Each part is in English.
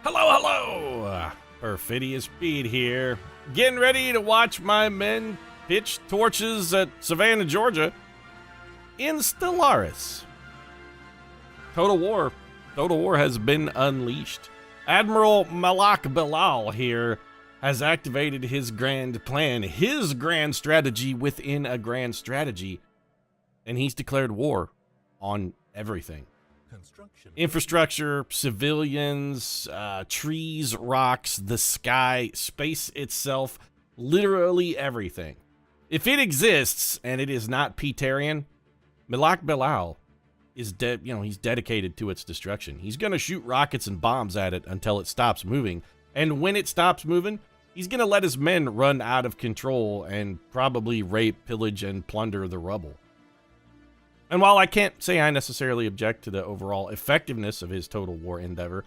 Hello, hello! Perfidious Pete here, getting ready to watch my men pitch torches at Savannah, Georgia in Stellaris. Total War has been unleashed. Admiral Malak Bilal here has activated his grand plan, his grand strategy within a grand strategy, and he's declared war on everything. Infrastructure, civilians, trees, rocks, the sky, space itself, literally everything. If it exists and it is not Peterian, Malak Bilal is he's dedicated to its destruction. He's going to shoot rockets and bombs at it until it stops moving. And when it stops moving, he's going to let his men run out of control and probably rape, pillage, and plunder the rubble. And while I can't say I necessarily object to the overall effectiveness of his total war endeavor,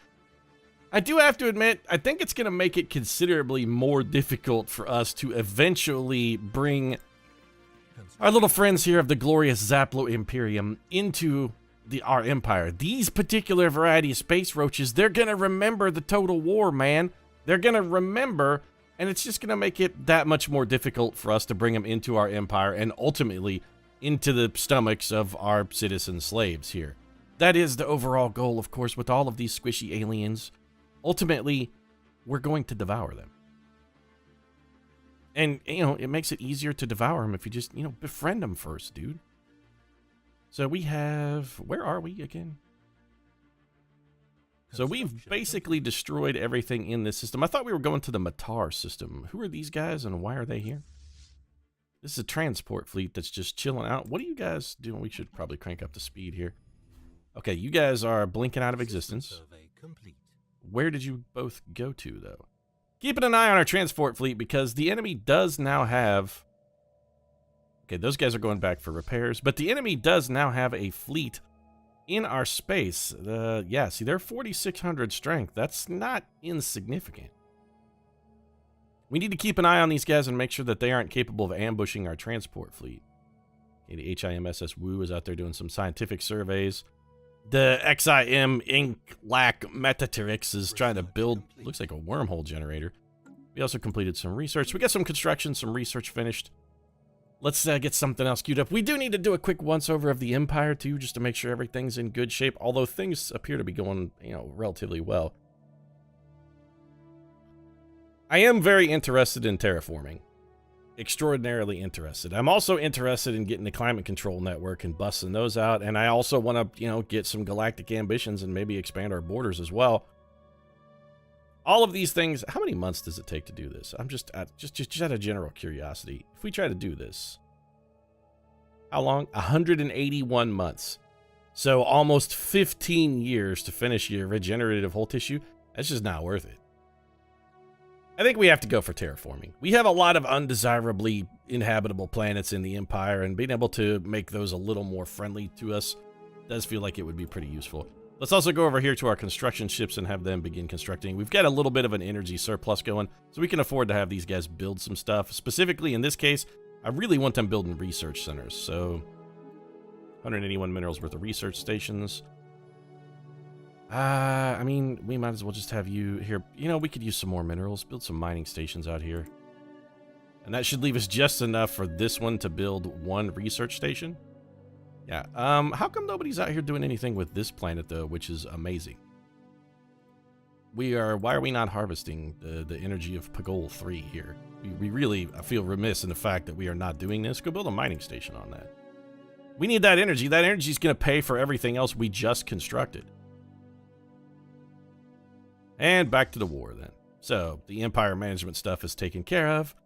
I do have to admit, I think it's going to make it considerably more difficult for us to eventually bring our little friends here of the glorious Zaplo Imperium into our empire. These particular variety of space roaches, they're going to remember the total war, man. They're going to remember, and it's just going to make it that much more difficult for us to bring them into our empire and ultimately into the stomachs of our citizen slaves here. That is the overall goal, of course, with all of these squishy aliens. Ultimately, we're going to devour them. And, it makes it easier to devour them if you just, befriend them first, dude. So we have, where are we again? So we've basically destroyed everything in this system. I thought we were going to the Matar system. Who are these guys and why are they here? This is a transport fleet that's just chilling out. What are you guys doing? We should probably crank up the speed here. Okay, you guys are blinking out of existence. Where did you both go to, though? Keeping an eye on our transport fleet because the enemy does now have... Okay, those guys are going back for repairs, but the enemy does now have a fleet in our space. Yeah, see, they're 4,600 strength. That's not insignificant. We need to keep an eye on these guys and make sure that they aren't capable of ambushing our transport fleet. Okay, the HIMSS Wu is out there doing some scientific surveys. The XIM Inc-Lac Metatrix is trying to build, looks like a wormhole generator. We also completed some research. We got some construction, some research finished. Let's get something else queued up. We do need to do a quick once-over of the Empire, too, just to make sure everything's in good shape, although things appear to be going, relatively well. I am very interested in terraforming. Extraordinarily interested. I'm also interested in getting the climate control network and busting those out, and I also want to, get some galactic ambitions and maybe expand our borders as well. All of these things, how many months does it take to do this? I'm just out of general curiosity. If we try to do this, how long? 181 months. So almost 15 years to finish your regenerative whole tissue. That's just not worth it. I think we have to go for terraforming. We have a lot of undesirably inhabitable planets in the Empire, and being able to make those a little more friendly to us does feel like it would be pretty useful. Let's also go over here to our construction ships and have them begin constructing. We've got a little bit of an energy surplus going, so we can afford to have these guys build some stuff. Specifically, in this case, I really want them building research centers. So, 181 minerals worth of research stations. I mean, we might as well just have you here. We could use some more minerals, build some mining stations out here. And that should leave us just enough for this one to build one research station. Yeah, how come nobody's out here doing anything with this planet, though, which is amazing? Why are we not harvesting the energy of Pagol 3 here? We really, I feel remiss in the fact that we are not doing this. Go build a mining station on that. We need that energy. That energy is going to pay for everything else we just constructed. And back to the war, then. So, the Empire management stuff is taken care of.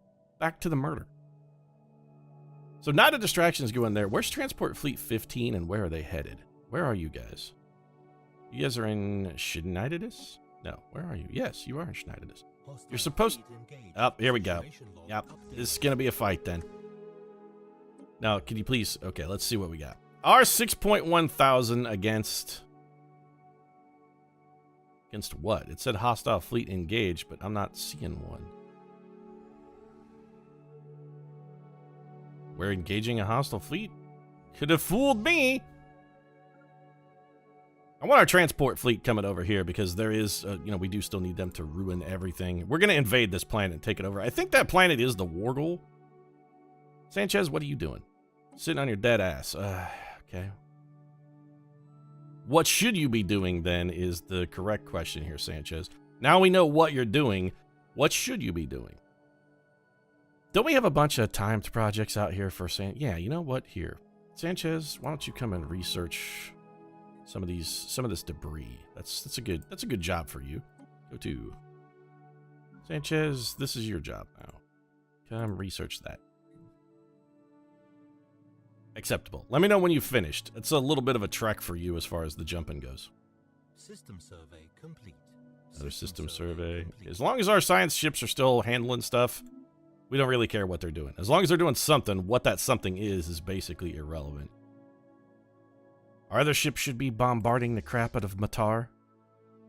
Back to the murder. So, not a distractions going there. Where's Transport Fleet 15 and where are they headed? Where are you guys? You guys are in Schneididus? No, where are you? Yes, you are in Schneididus. You're supposed to... Oh, here we go. Yep, this is going to be a fight, then. Now, can you please... Okay, let's see what we got. Our 6.1 thousand against... Against what? It said hostile fleet engaged, but I'm not seeing one. We're engaging a hostile fleet? Could have fooled me. I want our transport fleet coming over here because there is, we do still need them to ruin everything. We're going to invade this planet and take it over. I think that planet is the Wargle. Sanchez, what are you doing? Sitting on your dead ass. Okay. What should you be doing, then, is the correct question here, Sanchez. Now we know what you're doing. What should you be doing? Don't we have a bunch of timed projects out here for Yeah, you know what? Here. Sanchez, why don't you come and research some of this debris. That's a good job for you. Go to Sanchez, this is your job now. Come research that. Acceptable. Let me know when you've finished. It's a little bit of a trek for you as far as the jumping goes. System survey complete. Another system survey. As long as our science ships are still handling stuff, we don't really care what they're doing. As long as they're doing something, what that something is basically irrelevant. Our other ships should be bombarding the crap out of Matar.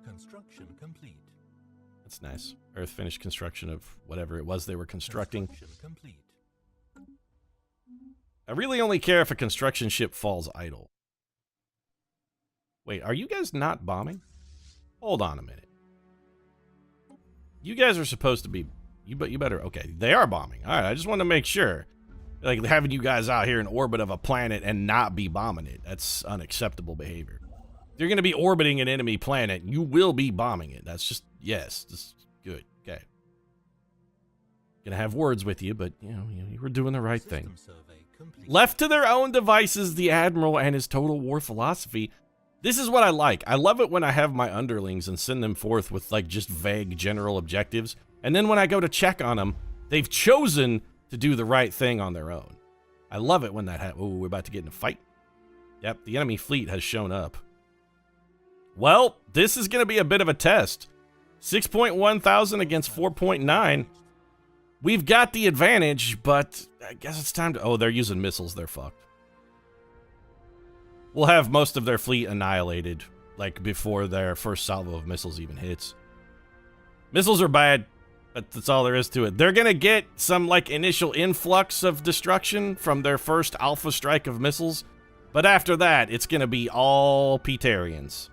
Construction complete. That's nice. Earth finished construction of whatever it was they were constructing. Construction complete. I really only care if a construction ship falls idle. Wait, are you guys not bombing? Hold on a minute. You guys are supposed to be... You better... Okay, they are bombing. Alright, I just want to make sure. Like, having you guys out here in orbit of a planet and not be bombing it. That's unacceptable behavior. If you're going to be orbiting an enemy planet, you will be bombing it. That's just... Yes, just good. Okay. Gonna have words with you, but, you were doing the right thing. Left to their own devices, the Admiral and his total war philosophy. This is what I like. I love it when I have my underlings and send them forth with, like, just vague general objectives. And then when I go to check on them, they've chosen to do the right thing on their own. I love it when that happens. Oh, we're about to get in a fight. Yep, the enemy fleet has shown up. Well, this is going to be a bit of a test. 6.1 thousand against 4.9. We've got the advantage, but I guess it's time to... Oh, they're using missiles. They're fucked. We'll have most of their fleet annihilated, like, before their first salvo of missiles even hits. Missiles are bad. That's all there is to it. They're gonna get some, like, initial influx of destruction from their first alpha strike of missiles, but after that, it's gonna be all Peterians.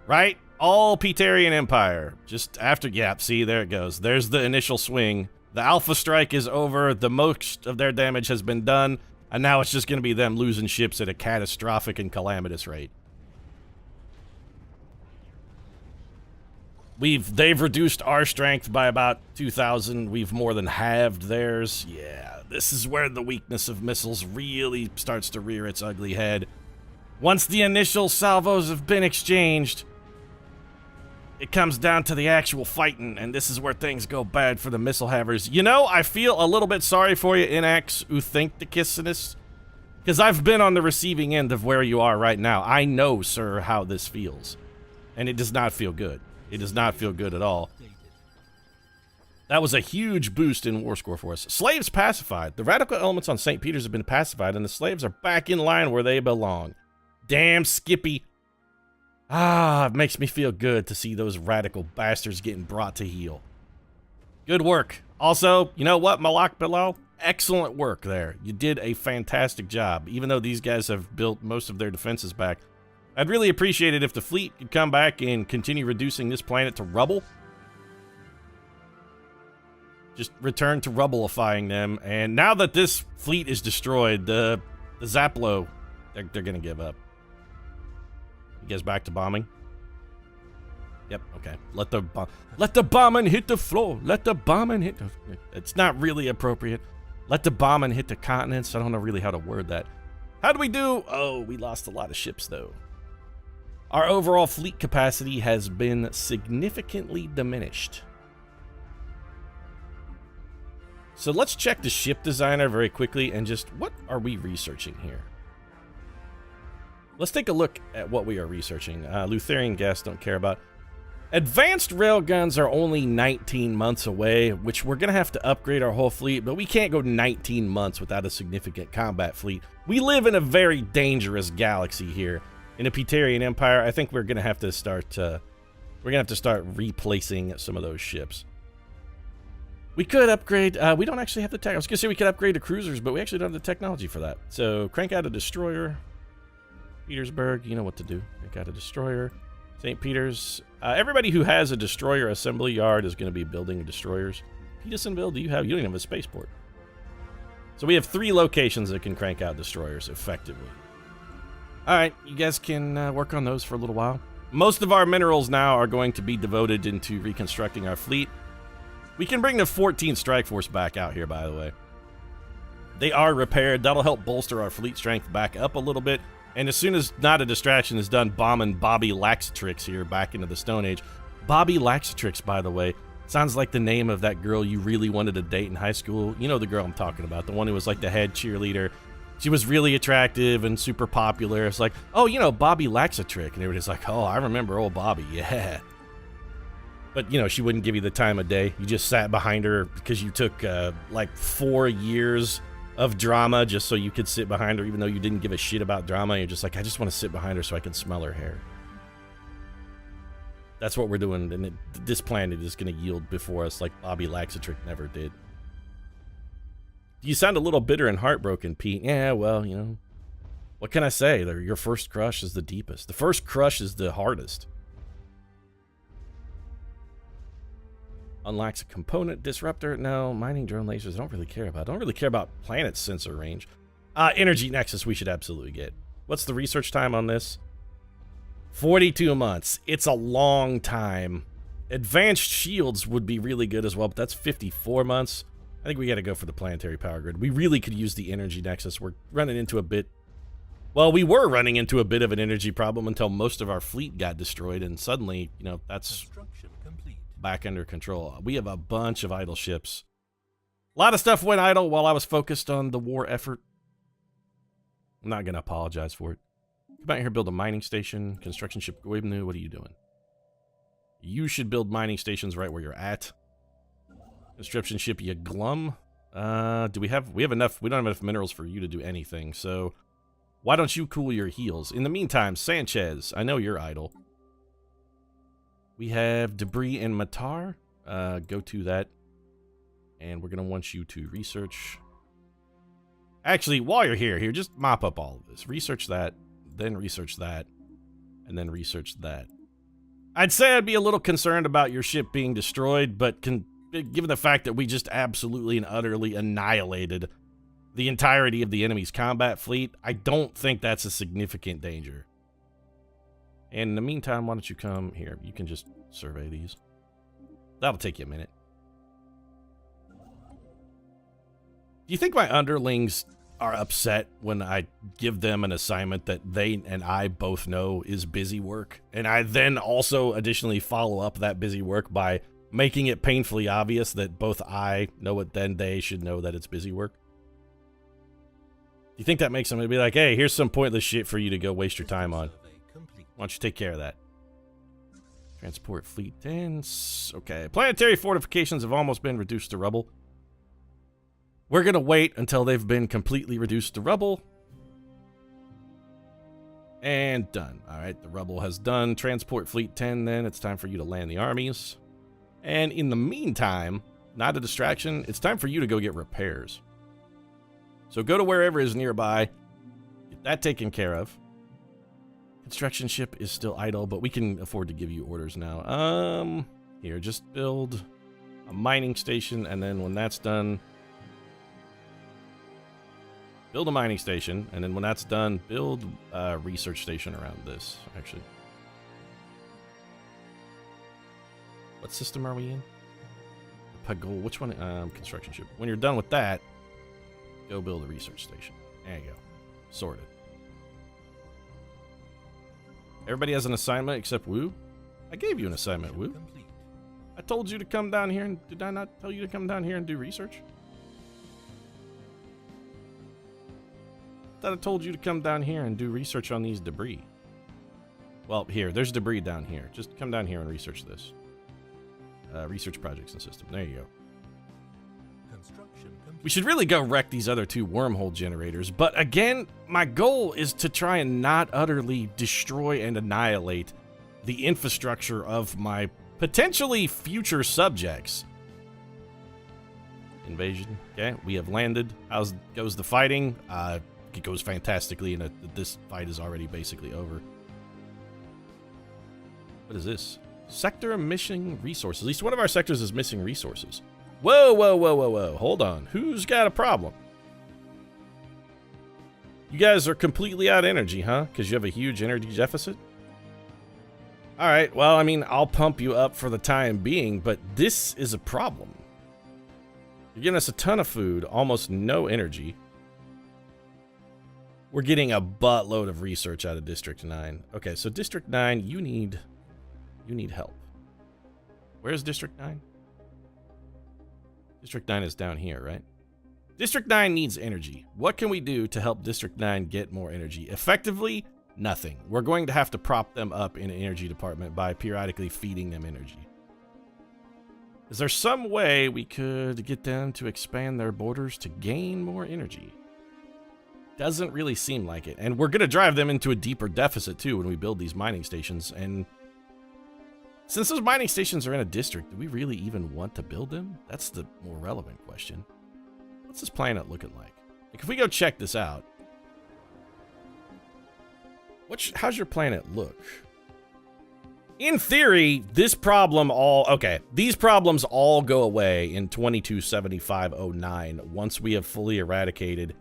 Right? All Peterian Empire. Just after... Yeah, see, there it goes. There's the initial swing. The alpha strike is over. The most of their damage has been done. And now it's just going to be them losing ships at a catastrophic and calamitous rate. They've reduced our strength by about 2,000. We've more than halved theirs. Yeah, this is where the weakness of missiles really starts to rear its ugly head. Once the initial salvos have been exchanged, it comes down to the actual fighting, and this is where things go bad for the missile havers. You know, I feel a little bit sorry for you, Inax Uthinkdicus, because I've been on the receiving end of where you are right now. I know, sir, how this feels, and it does not feel good. It does not feel good at all. That was a huge boost in war score for us. Slaves pacified. The radical elements on St. Peter's have been pacified, and the slaves are back in line where they belong. Damn, Skippy. Ah, it makes me feel good to see those radical bastards getting brought to heel. Good work. Also, you know what, Malak Bilal? Excellent work there. You did a fantastic job. Even though these guys have built most of their defenses back, I'd really appreciate it if the fleet could come back and continue reducing this planet to rubble. Just return to rubbleifying them. And now that this fleet is destroyed, the Zaplo, they're going to give up. You guys back to bombing? Yep, okay. Let the bombing hit the floor. Let the bombing hit the... It's not really appropriate. Let the bombing hit the continents. I don't know really how to word that. How do we do? Oh, we lost a lot of ships, though. Our overall fleet capacity has been significantly diminished. So let's check the ship designer very quickly and just... What are we researching here? Let's take a look at what we are researching. Lutherian gas, don't care about. Advanced railguns are only 19 months away, which we're going to have to upgrade our whole fleet, but we can't go 19 months without a significant combat fleet. We live in a very dangerous galaxy here. In a Peterian Empire, I think we're going to have to start replacing some of those ships. We could upgrade, we don't actually have the tech. I was going to say we could upgrade the cruisers, but we actually don't have the technology for that. So crank out a destroyer. Petersburg, you know what to do. I got a destroyer. St. Peter's. Everybody who has a destroyer assembly yard is going to be building destroyers. Petersonville, you don't even have a spaceport. So we have 3 locations that can crank out destroyers effectively. All right, you guys can work on those for a little while. Most of our minerals now are going to be devoted into reconstructing our fleet. We can bring the 14th Strike Force back out here, by the way. They are repaired. That'll help bolster our fleet strength back up a little bit. And as soon as Not a Distraction is done bombing Bobby Laxatrix here back into the Stone Age. Bobby Laxatrix, by the way, sounds like the name of that girl you really wanted to date in high school. You know the girl I'm talking about, the one who was like the head cheerleader. She was really attractive and super popular. It's like, oh, you know, Bobby Laxatrix. And everybody's like, oh, I remember old Bobby, yeah. But, you know, she wouldn't give you the time of day. You just sat behind her because you took, like, 4 years of drama just so you could sit behind her, even though you didn't give a shit about drama. You're just like, I just want to sit behind her so I can smell her hair. That's what we're doing, and this planet is going to yield before us like Bobby Laxatrix never did. You sound a little bitter and heartbroken, Pete. Yeah, well, you know, what can I say? Your first crush is the deepest. The first crush is the hardest. Unlocks a component disruptor. No, mining drone lasers I don't really care about. I don't really care about planet sensor range. Energy nexus we should absolutely get. What's the research time on this? 42 months. It's a long time. Advanced shields would be really good as well, but that's 54 months. I think we got to go for the planetary power grid. We really could use the energy nexus. We're running into a bit... Well, we were running into a bit of an energy problem until most of our fleet got destroyed, and suddenly, you know, that's back under control. We have a bunch of idle ships. A lot of stuff went idle while I was focused on the war effort. I'm not going to apologize for it. Come out here, build a mining station. Construction ship Goibnu, what are you doing? You should build mining stations right where you're at. Construction ship Yaglum. We have enough? We don't have enough minerals for you to do anything, so why don't you cool your heels? In the meantime, Sanchez, I know you're idle. We have debris and Matar. Go to that. And we're going to want you to research. Actually, while you're here, just mop up all of this. Research that, then research that, and then research that. I'd say I'd be a little concerned about your ship being destroyed, but given the fact that we just absolutely and utterly annihilated the entirety of the enemy's combat fleet, I don't think that's a significant danger. And in the meantime, why don't you come here? You can just survey these. That'll take you a minute. Do you think my underlings are upset when I give them an assignment that they and I both know is busy work? And I then also additionally follow up that busy work by making it painfully obvious that both I know it, then they should know that it's busy work? Do you think that makes them be like, hey, here's some pointless shit for you to go waste your time on? Why don't you take care of that? Transport fleet dense. Okay. Planetary fortifications have almost been reduced to rubble. We're going to wait until they've been completely reduced to rubble. And done. All right. The rubble has done. Transport fleet 10 then. It's time for you to land the armies. And in the meantime, not a distraction, it's time for you to go get repairs. So go to wherever is nearby. Get that taken care of. Construction ship is still idle, but we can afford to give you orders now. Here, just build a mining station, and then when that's done, build a mining station, and then when that's done, build a research station around this, actually. What system are we in? Pagol, which one? Construction ship. When you're done with that, go build a research station. There you go. Sorted. Everybody has an assignment except Wu? I gave you an assignment, Wu. I told you to come down here, and did I not tell you to come down here and do research? I thought I told you to come down here and do research on these debris. Well, here, there's debris down here. Just come down here and research this. Research projects and system. There you go. We should really go wreck these other 2 wormhole generators, but again, my goal is to try and not utterly destroy and annihilate the infrastructure of my potentially future subjects. Invasion. Okay, we have landed. How goes the fighting? it goes fantastically and this fight is already basically over. What is this? Sector missing resources. At least one of our sectors is missing resources. Whoa, whoa, whoa, whoa, whoa. Hold on. Who's got a problem? You guys are completely out of energy, huh? Because you have a huge energy deficit? Alright, well, I mean, I'll pump you up for the time being, but this is a problem. You're giving us a ton of food, almost no energy. We're getting a buttload of research out of District 9. Okay, so District 9, you need help. Where's District 9? District 9 is down here, right? District 9 needs energy. What can we do to help District 9 get more energy? Effectively, nothing. We're going to have to prop them up in the energy department by periodically feeding them energy. Is there some way we could get them to expand their borders to gain more energy? Doesn't really seem like it. And we're going to drive them into a deeper deficit, too, when we build these mining stations. And since those mining stations are in a district, do we really even want to build them? That's the more relevant question. What's this planet looking like? Like, if we go check this out, how's your planet look? In theory, these problems all go away in 227509 once we have fully eradicated.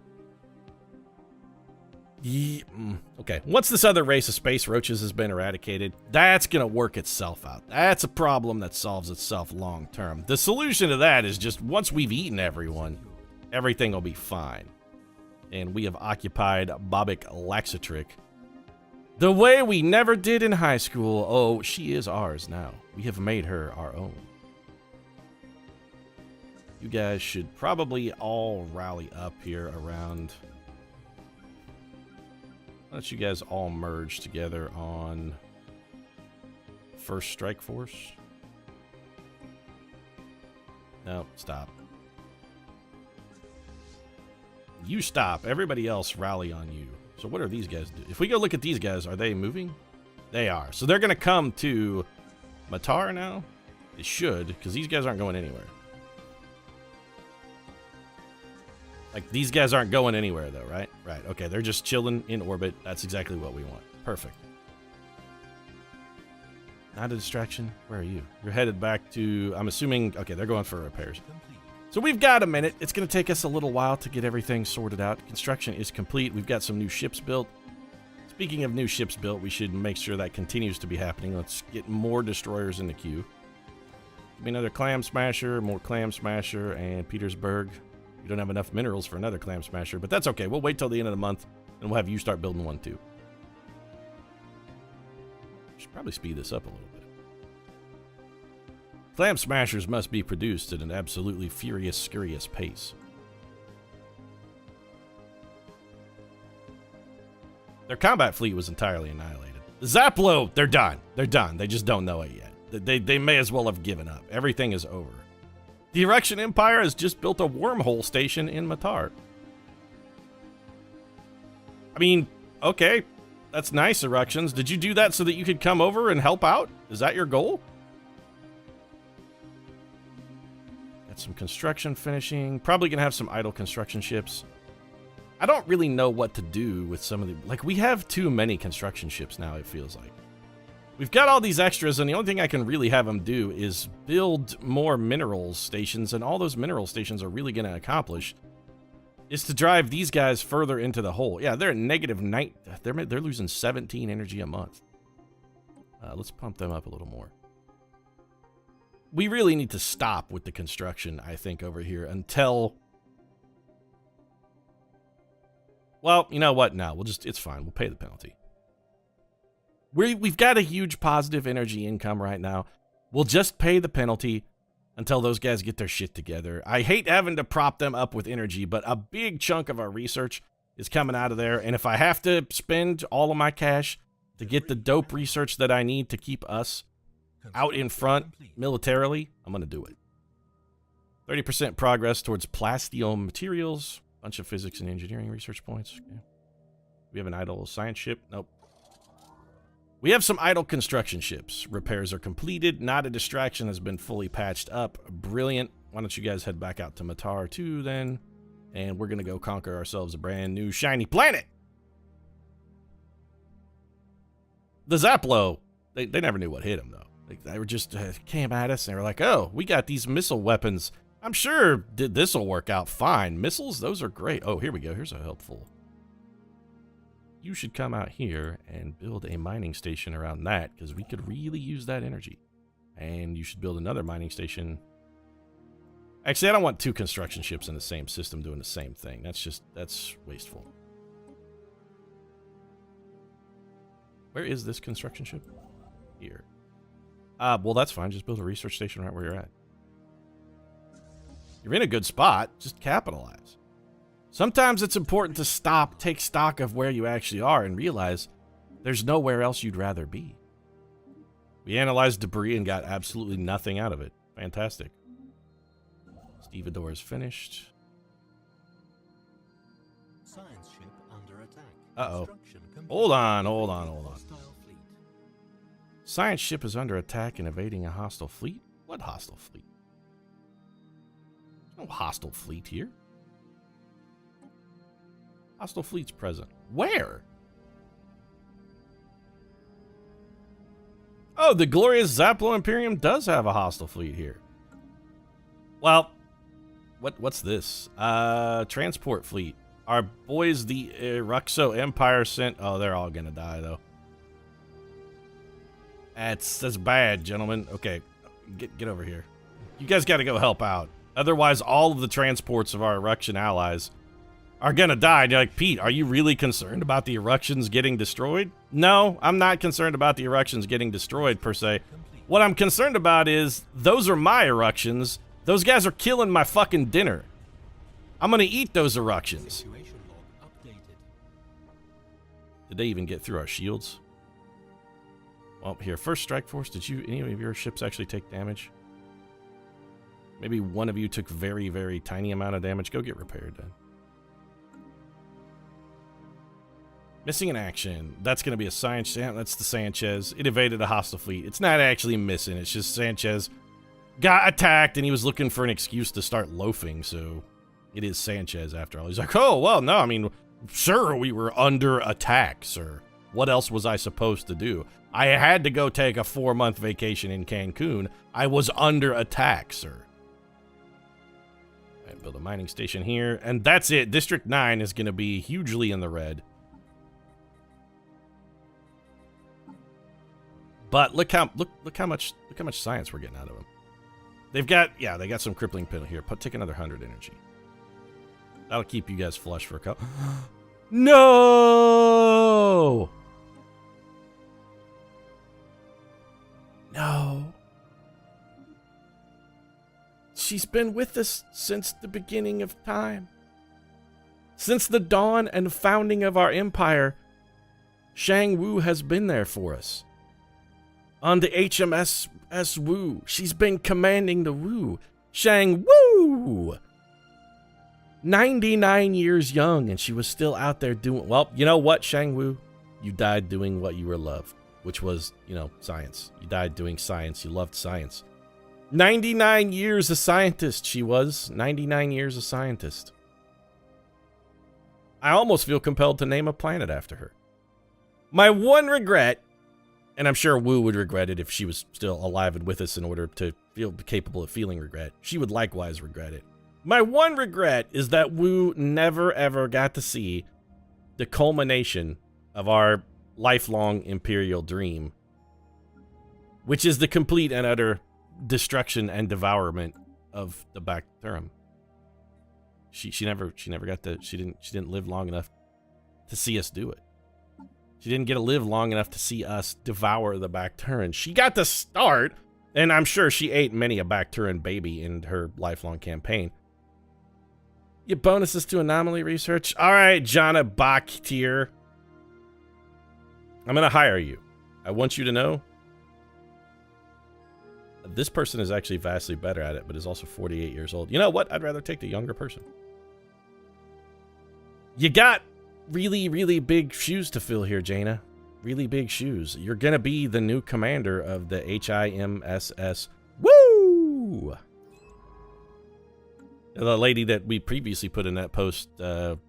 Okay, once this other race of space roaches has been eradicated, that's gonna work itself out. That's a problem that solves itself long term. The solution to that is just once we've eaten everyone, everything will be fine. And we have occupied Bobic Laxatric the way we never did in high school. Oh, she is ours now. We have made her our own. You guys should probably all rally up here around. Why don't you guys all merge together on First Strike Force? No, stop. You stop. Everybody else rally on you. So what are these guys doing? If we go look at these guys, are they moving? They are. So they're going to come to Matar now? They should, because these guys aren't going anywhere. Like, these guys aren't going anywhere, though, right? Right, okay, they're just chilling in orbit. That's exactly what we want. Perfect. Not a distraction. Where are you? You're headed back to, I'm assuming, okay, they're going for repairs. So we've got a minute. It's going to take us a little while to get everything sorted out. Construction is complete. We've got some new ships built. Speaking of new ships built, we should make sure that continues to be happening. Let's get more destroyers in the queue. Give me another Clam Smasher, more Clam Smasher, and Petersburg. We don't have enough minerals for another Clam Smasher, but that's okay. We'll wait till the end of the month, and we'll have you start building one, too. Should probably speed this up a little bit. Clam Smashers must be produced at an absolutely furious, scurrious pace. Their combat fleet was entirely annihilated. The Zaplo, they're done. They're done. They just don't know it yet. They may as well have given up. Everything is over. The Erection Empire has just built a wormhole station in Matar. I mean, okay, that's nice, Erections. Did you do that so that you could come over and help out? Is that your goal? Got some construction finishing. Probably gonna have some idle construction ships. I don't really know what to do with some of the... Like, we have too many construction ships now, it feels like. We've got all these extras, and the only thing I can really have them do is build more mineral stations, and all those mineral stations are really going to accomplish is to drive these guys further into the hole. Yeah, they're at negative 9. They're losing 17 energy a month. Let's pump them up a little more. We really need to stop with the construction, I think, over here until... Well, you know what? No, it's fine. We'll pay the penalty. We've got a huge positive energy income right now. We'll just pay the penalty until those guys get their shit together. I hate having to prop them up with energy, but a big chunk of our research is coming out of there. And if I have to spend all of my cash to get the dope research that I need to keep us out in front militarily, I'm going to do it. 30% progress towards plastium materials. Bunch of physics and engineering research points. Okay. We have an idle science ship. Nope. We have some idle construction ships. Repairs are completed. Not a distraction has been fully patched up. Brilliant. Why don't you guys head back out to Matar too then? And we're going to go conquer ourselves a brand new shiny planet. The Zaplo, they never knew what hit them, though. They were just came at us and they were like, oh, we got these missile weapons. I'm sure this will work out fine. Missiles, those are great. Oh, here we go. Here's a helpful. You should come out here and build a mining station around that because we could really use that energy. And you should build another mining station. Actually, I don't want two construction ships in the same system doing the same thing. That's wasteful. Where is this construction ship? Here. Well, that's fine. Just build a research station right where you're at. You're in a good spot. Just capitalize. Sometimes it's important to stop, take stock of where you actually are, and realize there's nowhere else you'd rather be. We analyzed debris and got absolutely nothing out of it. Fantastic. Stevedore is finished. Science ship under attack. Uh-oh. Construction complete. Hold on. Hostile fleet. Science ship is under attack and evading a hostile fleet? What hostile fleet? No hostile fleet here. Hostile fleet's present. Where? Oh, the glorious Zaplo Imperium does have a hostile fleet here. Well, what's this? Transport fleet. Our boys, the Ruxo Empire sent. Oh, they're all gonna die though. That's bad, gentlemen. Okay, get over here. You guys got to go help out. Otherwise, all of the transports of our Eruction allies are gonna die. And you're like, Pete, are you really concerned about the Eructions getting destroyed? No, I'm not concerned about the Eructions getting destroyed per se. What I'm concerned about is those are my Eructions. Those guys are killing my fucking dinner. I'm gonna eat those Eructions. Situation log updated. Did they even get through our shields? Well, here, first strike force. Did any of your ships actually take damage? Maybe one of you took very, very tiny amount of damage. Go get repaired then. Missing in action. That's going to be a science. That's the Sanchez. It evaded a hostile fleet. It's not actually missing. It's just Sanchez got attacked and he was looking for an excuse to start loafing. So it is Sanchez after all. He's like, oh, well, no, I mean, sir, we were under attack, sir. What else was I supposed to do? I had to go take a 4-month vacation in Cancun. I was under attack, sir. All right, build a mining station here. And that's it. District 9 is going to be hugely in the red. But look how much science we're getting out of them. They got some crippling penalty here. Take another 100 energy. That'll keep you guys flush for a couple. No! No. She's been with us since the beginning of time. Since the dawn and founding of our empire, Shang Wu has been there for us. On the HMS Wu, she's been commanding the Wu. Shang Wu! 99 years young, and she was still out there doing... Well, you know what, Shang Wu? You died doing what you were loved, which was, science. You died doing science. You loved science. 99 years a scientist, she was. 99 years a scientist. I almost feel compelled to name a planet after her. My one regret... And I'm sure Wu would regret it if she was still alive and with us in order to feel capable of feeling regret. She would likewise regret it. My one regret is that Wu never ever got to see the culmination of our lifelong imperial dream, which is the complete and utter destruction and devourment of the Bacterum. She never got to, she didn't live long enough to see us do it. She didn't get to live long enough to see us devour the Bacteran. She got to start, and I'm sure she ate many a Bacteran baby in her lifelong campaign. You bonuses to anomaly research? All right, Jana Baktir. I'm going to hire you. I want you to know this person is actually vastly better at it, but is also 48 years old. You know what? I'd rather take the younger person. You got really, really big shoes to fill here, Jaina. Really big shoes. You're going to be the new commander of the HIMSS. Woo! The lady that we previously put in that post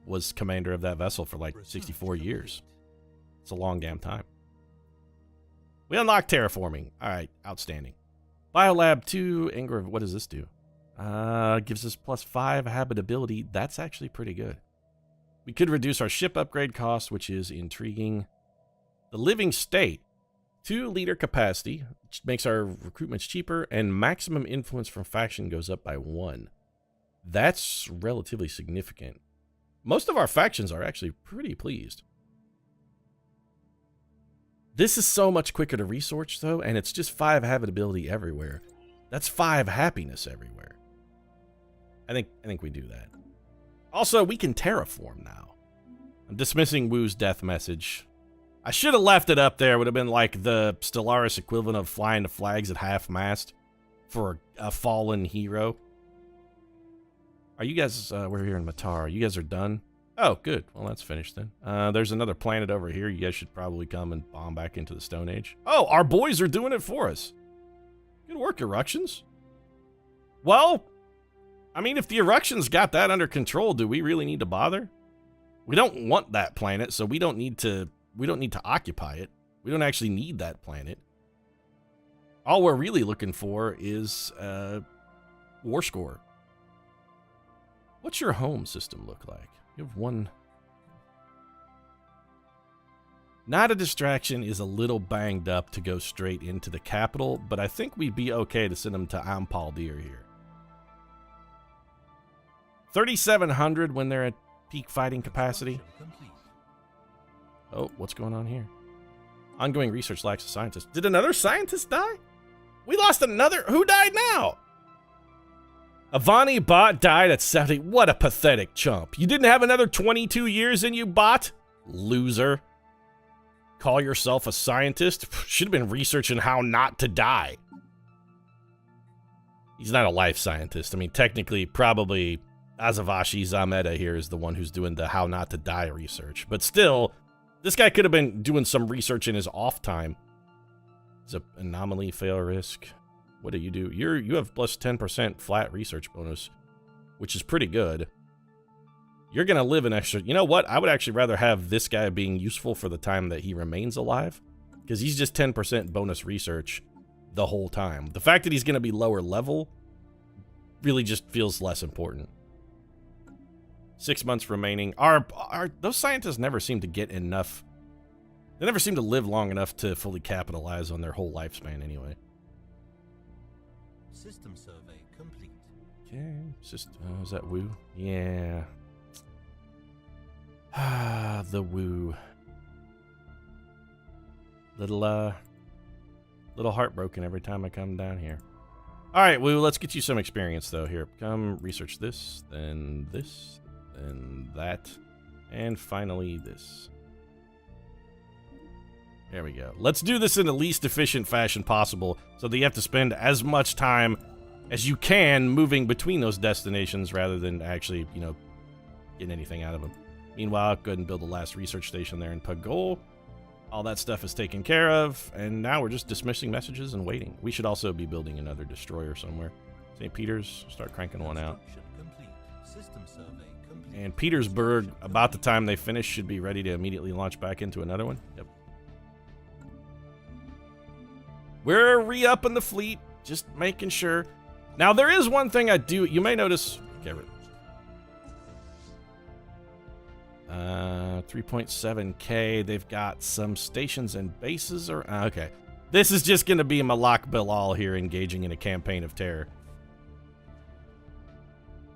was commander of that vessel for like 64 years. It's a long damn time. We unlocked terraforming. All right, outstanding. Biolab 2, Ingra, what does this do? Gives us +5 habitability. That's actually pretty good. We could reduce our ship upgrade cost, which is intriguing. The living state, 2 liter capacity, which makes our recruitments cheaper, and maximum influence from faction goes up by 1. That's relatively significant. Most of our factions are actually pretty pleased. This is so much quicker to research, though, and it's just 5 habitability everywhere. That's 5 happiness everywhere. I think we do that. Also, we can terraform now. I'm dismissing Wu's death message. I should have left it up there. It would have been like the Stellaris equivalent of flying the flags at half-mast for a fallen hero. Are you guys, we're here in Matar. You guys are done? Oh, good. Well, that's finished then. There's another planet over here. You guys should probably come and bomb back into the Stone Age. Oh, our boys are doing it for us. Good work, Eruptions. Well, I mean, if the Eruptions got that under control, do we really need to bother? We don't want that planet, so we don't need to occupy it. We don't actually need that planet. All we're really looking for is war score. What's your home system look like? You have one. Not a Distraction is a little banged up to go straight into the capital, but I think we'd be okay to send them to Ampaldir here. 3,700 when they're at peak fighting capacity. Oh, what's going on here? Ongoing research lacks a scientist. Did another scientist die? We lost another. Who died now? Avani Bot died at 70. What a pathetic chump. You didn't have another 22 years in you, Bot? Loser. Call yourself a scientist? Should have been researching how not to die. He's not a life scientist. I mean, technically, probably Azavashi Zameda here is the one who's doing the how not to die research. But still, this guy could have been doing some research in his off time. It's an anomaly, fail risk. What do? You have plus 10% flat research bonus, which is pretty good. You're going to live an extra... You know what? I would actually rather have this guy being useful for the time that he remains alive, because he's just 10% bonus research the whole time. The fact that he's going to be lower level really just feels less important. 6 months remaining. Those scientists never seem to get enough... They never seem to live long enough to fully capitalize on their whole lifespan anyway. System survey complete. Okay, is that Wu? Yeah. The Wu. Little heartbroken every time I come down here. All right, Wu, let's get you some experience though. Here, come research this, then that, and finally this. There we go. Let's do this in the least efficient fashion possible so that you have to spend as much time as you can moving between those destinations rather than actually, getting anything out of them. Meanwhile, go ahead and build the last research station there in Pagol. All that stuff is taken care of, and now we're just dismissing messages and waiting. We should also be building another destroyer somewhere. St. Peter's, start cranking one out. And Petersburg, about the time they finish, should be ready to immediately launch back into another one. Yep. We're re-upping the fleet, just making sure. Now, there is one thing I do. You may notice. Okay, 3.7K. They've got some stations and bases. Okay. This is just going to be Malak Bilal here engaging in a campaign of terror.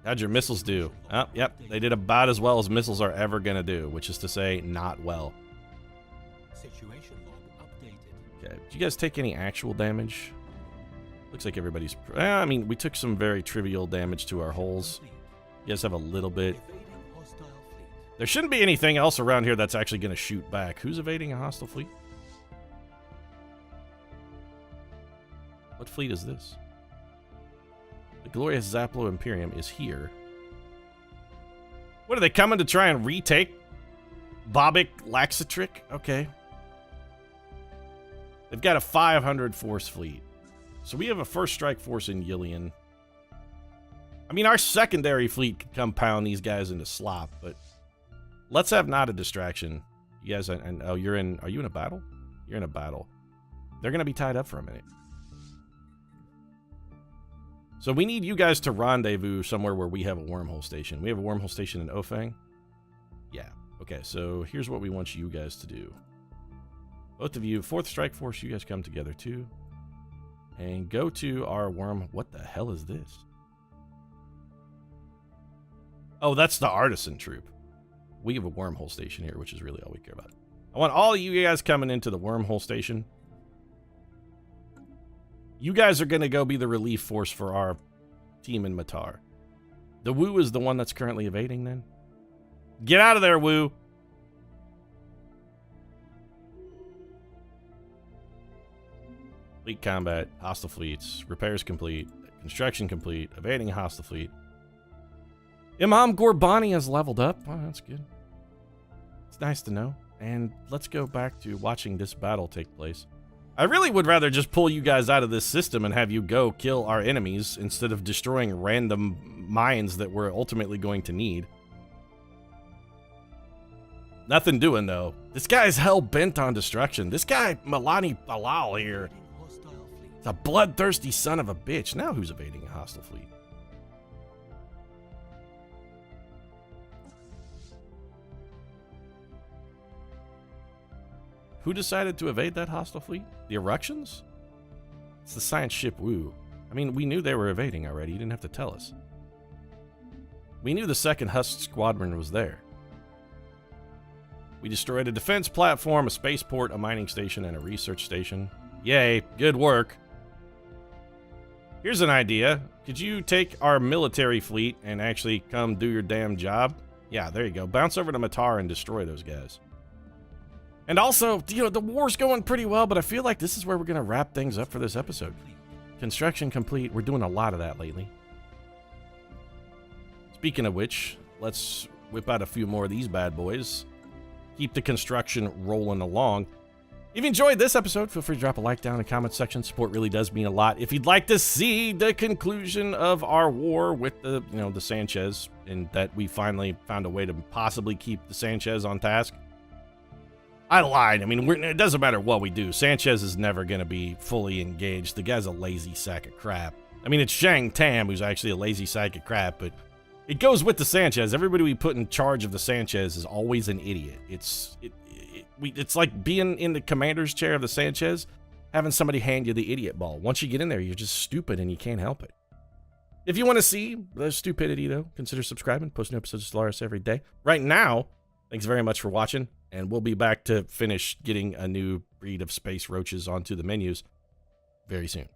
How'd your missiles do? Oh, yep. They did about as well as missiles are ever going to do, which is to say, not well. Situation log updated. Okay. Did you guys take any actual damage? Looks like everybody's... I mean, we took some very trivial damage to our hulls. You guys have a little bit. There shouldn't be anything else around here that's actually going to shoot back. Who's evading a hostile fleet? What fleet is this? The glorious Zaplo Imperium is here. What, are they coming to try and retake Bobik Laxatrick? Okay. They've got a 500 force fleet. So we have a first strike force in Yillian. I mean, our secondary fleet could come pound these guys into slop, but let's have not a distraction. You guys, and oh, are you in a battle? You're in a battle. They're going to be tied up for a minute. So we need you guys to rendezvous somewhere where we have a wormhole station. We have a wormhole station in Ofang? Yeah. Okay, so here's what we want you guys to do. Both of you, 4th Strike Force, you guys come together too. And go to our worm... What the hell is this? Oh, that's the artisan troop. We have a wormhole station here, which is really all we care about. I want all of you guys coming into the wormhole station. You guys are going to go be the relief force for our team in Matar. The Wu is the one that's currently evading then? Get out of there, Wu! Fleet combat, hostile fleets, repairs complete, construction complete, evading a hostile fleet. Imam Gorbani has leveled up. Oh, that's good. It's nice to know. And let's go back to watching this battle take place. I really would rather just pull you guys out of this system and have you go kill our enemies instead of destroying random mines that we're ultimately going to need. Nothing doing, though. This guy's hell-bent on destruction. This guy, Milani Balal here, is a bloodthirsty son of a bitch. Now who's evading a hostile fleet? Who decided to evade that hostile fleet? The Eructions? It's the science ship Wu. I mean, we knew they were evading already. You didn't have to tell us. We knew the 2nd Husk Squadron was there. We destroyed a defense platform, a spaceport, a mining station, and a research station. Yay, good work. Here's an idea. Could you take our military fleet and actually come do your damn job? Yeah, there you go. Bounce over to Matar and destroy those guys. And also, you know, the war's going pretty well, but I feel like this is where we're going to wrap things up for this episode. Construction complete. We're doing a lot of that lately. Speaking of which, let's whip out a few more of these bad boys. Keep the construction rolling along. If you enjoyed this episode, feel free to drop a like down in the comment section. Support really does mean a lot. If you'd like to see the conclusion of our war with the, you know, the Sanchez, and that we finally found a way to possibly keep the Sanchez on task, I lied. I mean, it doesn't matter what we do. Sanchez is never going to be fully engaged. The guy's a lazy sack of crap. I mean, it's Shang Tam who's actually a lazy sack of crap, but it goes with the Sanchez. Everybody we put in charge of the Sanchez is always an idiot. It's like being in the commander's chair of the Sanchez, having somebody hand you the idiot ball. Once you get in there, you're just stupid and you can't help it. If you want to see the stupidity, though, consider subscribing. Post new episodes of Stellaris every day. Right now, thanks very much for watching. And we'll be back to finish getting a new breed of space roaches onto the menus very soon.